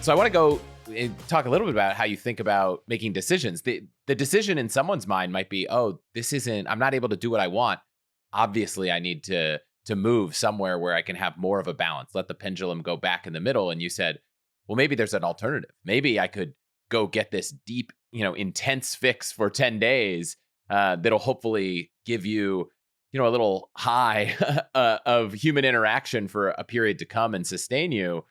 So I want to go and talk a little bit about how you think about making decisions. The decision in someone's mind might be, oh, this isn't, I'm not able to do what I want. Obviously, I need to move somewhere where I can have more of a balance, let the pendulum go back in the middle. And you said, well, maybe there's an alternative. Maybe I could go get this deep, intense fix for 10 days that'll hopefully give you, a little high of human interaction for a period to come and sustain you.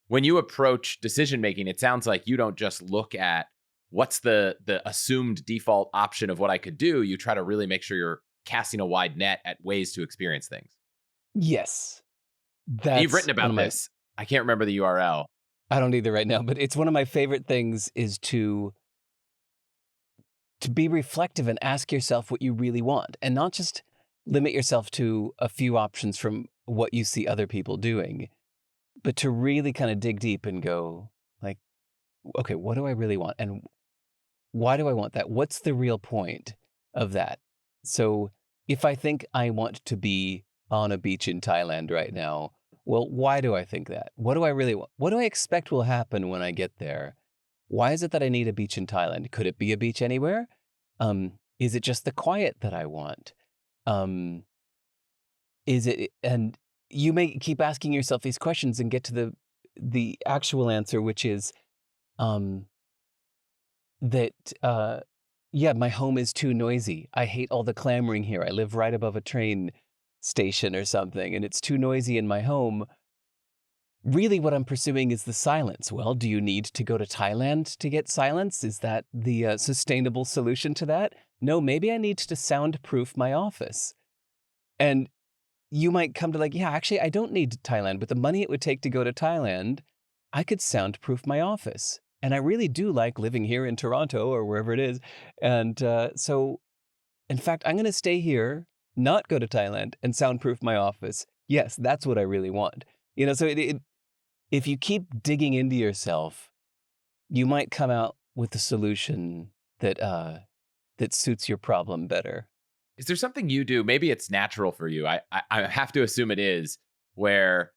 When you approach decision making, it sounds like you don't just look at what's the assumed default option of what I could do. You try to really make sure you're casting a wide net at ways to experience things. Yes, You've that's written one about of my this. I can't remember the URL. I don't either right now, but it's one of my favorite things is to be reflective and ask yourself what you really want and not just limit yourself to a few options from what you see other people doing, but to really kind of dig deep and go like, okay, what do I really want? And why do I want that? What's the real point of that? So if I think I want to be on a beach in Thailand right now, well, why do I think that? What do I really want? What do I expect will happen when I get there? Why is it that I need a beach in Thailand? Could it be a beach anywhere? Is it just the quiet that I want? Um, is it, and you may keep asking yourself these questions and get to the actual answer, which is, um, that, yeah, my home is too noisy. I hate all the clamoring here. I live right above a train station or something, and it's too noisy in my home. Really, what I'm pursuing is the silence. Well, do you need to go to Thailand to get silence? Is that the sustainable solution to that? No, maybe I need to soundproof my office. And you might come to like, yeah, actually, I don't need Thailand. With the money it would take to go to Thailand, I could soundproof my office. And I really do like living here in Toronto or wherever it is. And so, in fact, I'm going to stay here, not go to Thailand, and soundproof my office. Yes, that's what I really want. So if you keep digging into yourself, you might come out with a solution that suits your problem better. Is there something you do? Maybe it's natural for you. I have to assume it is, where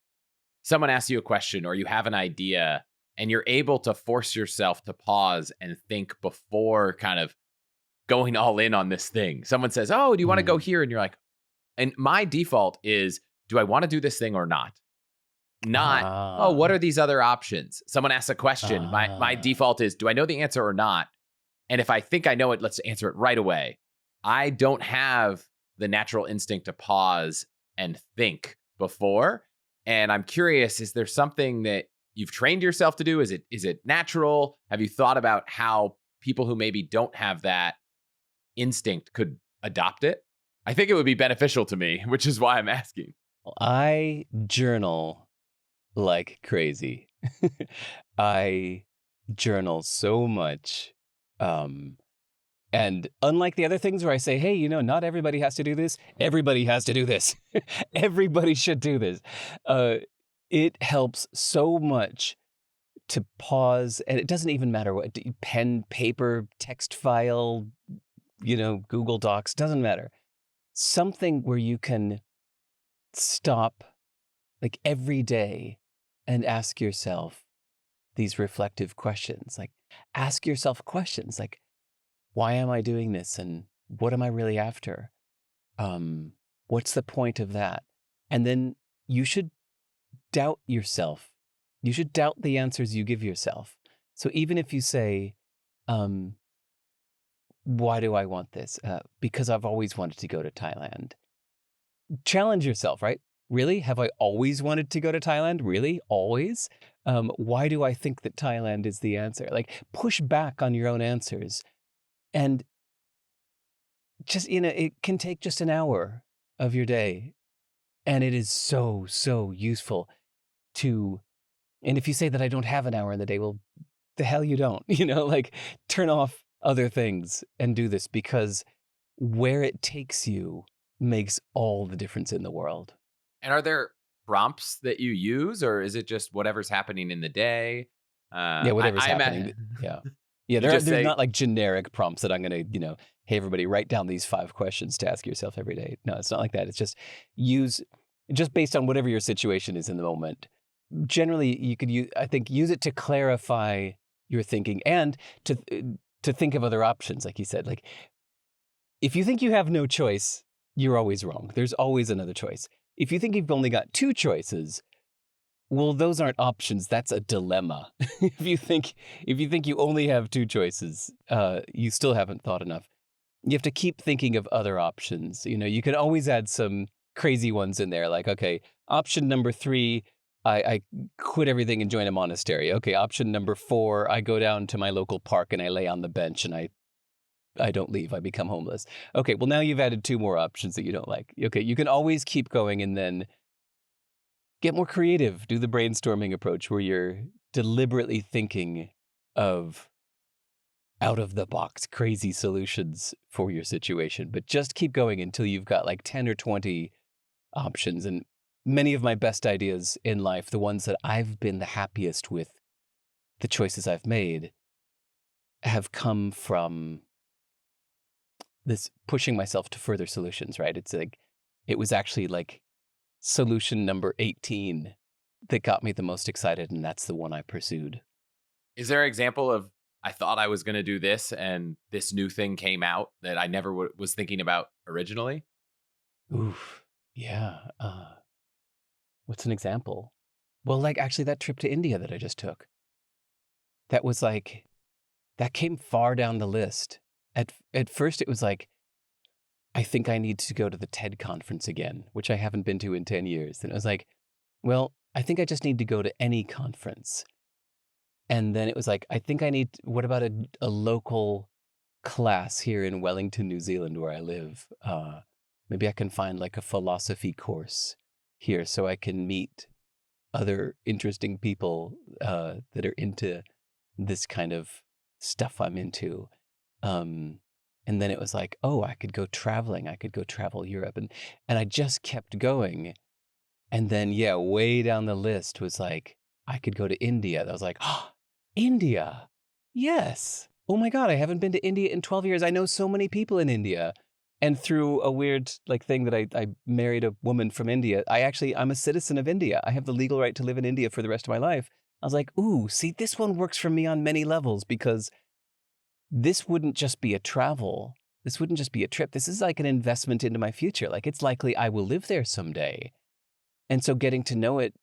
someone asks you a question or you have an idea and you're able to force yourself to pause and think before kind of going all in on this thing. Someone says, oh, do you want to go Mm. here? And you're like, and my default is, do I want to do this thing or not? Not, oh, what Ah, are these other options? Someone asks a question. My ah, default is, do I know the answer or not? And if I think I know it, let's answer it right away. I don't have the natural instinct to pause and think before. And I'm curious, is there something that you've trained yourself to do? Is it natural? Have you thought about how people who maybe don't have that instinct could adopt it? I think it would be beneficial to me, which is why I'm asking. I journal like crazy. I journal so much. Um, and unlike the other things where I say, hey, not everybody has to do this, everybody has to do this. Everybody should do this. Uh, it helps so much to pause, and it doesn't even matter what pen, paper, text file, Google Docs, doesn't matter. Something where you can stop like every day and ask yourself these reflective questions. Like, ask yourself questions like, why am I doing this? And what am I really after? What's the point of that? And then you should doubt yourself. You should doubt the answers you give yourself. So even if you say, um, why do I want this? Because I've always wanted to go to Thailand. Challenge yourself, right? Really? Have I always wanted to go to Thailand? Really? Always? Why do I think that Thailand is the answer? Like, push back on your own answers. And just, it can take just an hour of your day. And it is so, so useful to, and if you say that I don't have an hour in the day, well, the hell you don't, like turn off other things and do this because where it takes you makes all the difference in the world. And are there prompts that you use, or is it just whatever's happening in the day? Yeah, whatever's I happening. imagine Yeah. Yeah, you just there's say, not like generic prompts that I'm going to, hey, everybody, write down these 5 questions to ask yourself every day. No, it's not like that. It's just use, just based on whatever your situation is in the moment. generally you could use, I think, use it to clarify your thinking and to think of other options. Like you said, like if you think you have no choice, you're always wrong. There's always another choice. If you think you've only got two choices, well, those aren't options. That's a dilemma. if you think you only have two choices, you still haven't thought enough. You have to keep thinking of other options. You can always add some crazy ones in there. Like, okay, option number 3, I quit everything and join a monastery. Okay, option number 4, I go down to my local park and I lay on the bench and I don't leave. I become homeless. Okay, well, now you've added 2 more options that you don't like. Okay, you can always keep going and then get more creative. Do the brainstorming approach where you're deliberately thinking of out of the box, crazy solutions for your situation. But just keep going until you've got like 10 or 20 options. And many of my best ideas in life, the ones that I've been the happiest with, the choices I've made, have come from this pushing myself to further solutions, right? It's like, it was actually like solution number 18 that got me the most excited, and that's the one I pursued. Is there an example of, I thought I was going to do this and this new thing came out that I never was thinking about originally? Oof. Yeah. What's an example? Well, like actually that trip to India that I just took. That was like, that came far down the list. At first it was like, I think I need to go to the TED conference again, which I haven't been to in 10 years. And it was like, well, I think I just need to go to any conference. And then it was like, I think I need, what about a local class here in Wellington, New Zealand, where I live? Maybe I can find like a philosophy course here so I can meet other interesting people that are into this kind of stuff I'm into. And then it was like, oh, I could go traveling. I could go travel Europe. And I just kept going. And then, yeah, way down the list was like, I could go to India. I was like, oh, India. Yes. Oh my God, I haven't been to India in 12 years. I know so many people in India. And through a weird like thing that I married a woman from India. I'm a citizen of India. I have the legal right to live in India for the rest of my life. I was like, ooh, see, this one works for me on many levels because this wouldn't just be a travel. This wouldn't just be a trip. This is like an investment into my future. Like it's likely I will live there someday. And so getting to know it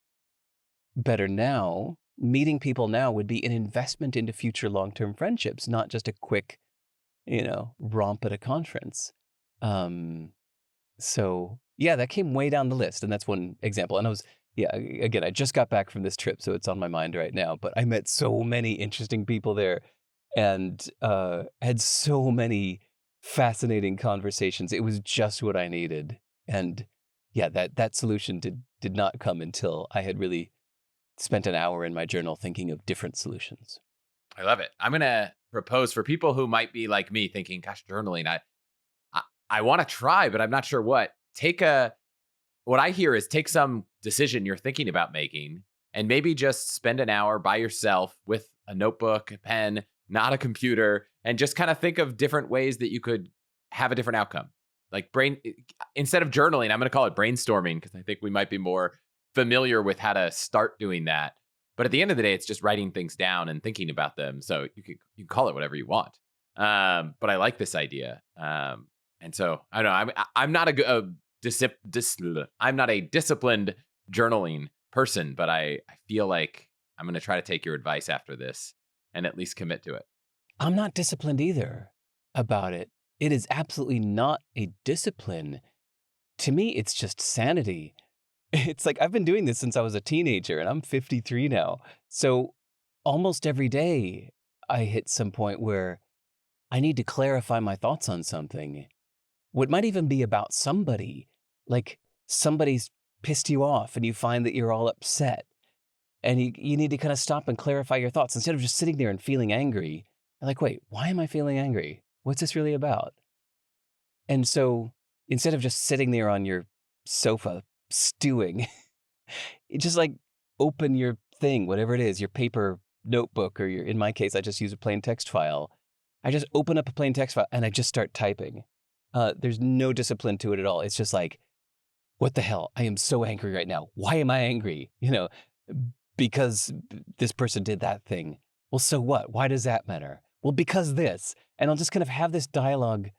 better now, meeting people now would be an investment into future long-term friendships, not just a quick, romp at a conference. So yeah, that came way down the list. And that's one example. And again, I just got back from this trip, so it's on my mind right now, but I met so many interesting people there and had so many fascinating conversations. It was just what I needed. And yeah, that solution did not come until I had really spent an hour in my journal thinking of different solutions. I love it. I'm going to propose for people who might be like me thinking, gosh, journaling, I want to try, but I'm not sure what. What I hear is take some decision you're thinking about making and maybe just spend an hour by yourself with a notebook, a pen, not a computer, and just kind of think of different ways that you could have a different outcome. Like instead of journaling, I'm going to call it brainstorming because I think we might be more familiar with how to start doing that. But at the end of the day, it's just writing things down and thinking about them. So you can call it whatever you want. But I like this idea. And so I don't know. I'm not I'm not a disciplined journaling person, but I feel like I'm going to try to take your advice after this and at least commit to it. I'm not disciplined either about it. It is absolutely not a discipline. To me, it's just sanity. It's like I've been doing this since I was a teenager and I'm 53 now. So almost every day I hit some point where I need to clarify my thoughts on something. What might even be about somebody, like somebody's pissed you off and you find that you're all upset and you need to kind of stop and clarify your thoughts instead of just sitting there and feeling angry. You're like, wait, why am I feeling angry? What's this really about? And so instead of just sitting there on your sofa stewing, you just like open your thing, whatever it is, your paper notebook, or in my case, I just use a plain text file. I just open up a plain text file and I just start typing. There's no discipline to it at all. It's just like, what the hell? I am so angry right now. Why am I angry? because this person did that thing. Well, so what? Why does that matter? Well, because this. And I'll just kind of have this dialogue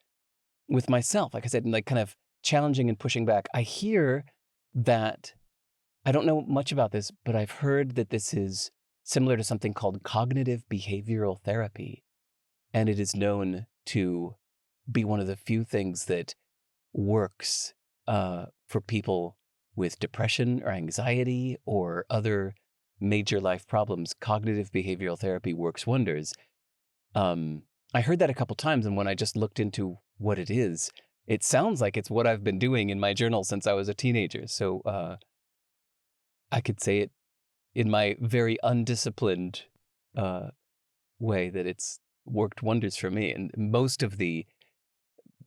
with myself, like I said, and like kind of challenging and pushing back. I hear that, I don't know much about this, but I've heard that this is similar to something called cognitive behavioral therapy. And it is known to be one of the few things that works for people with depression or anxiety or other major life problems. Cognitive behavioral therapy works wonders. I heard that a couple times, and when I just looked into what it is, it sounds like it's what I've been doing in my journal since I was a teenager. So I could say it in my very undisciplined way that it's worked wonders for me. And most of the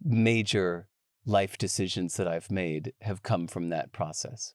major life decisions that I've made have come from that process.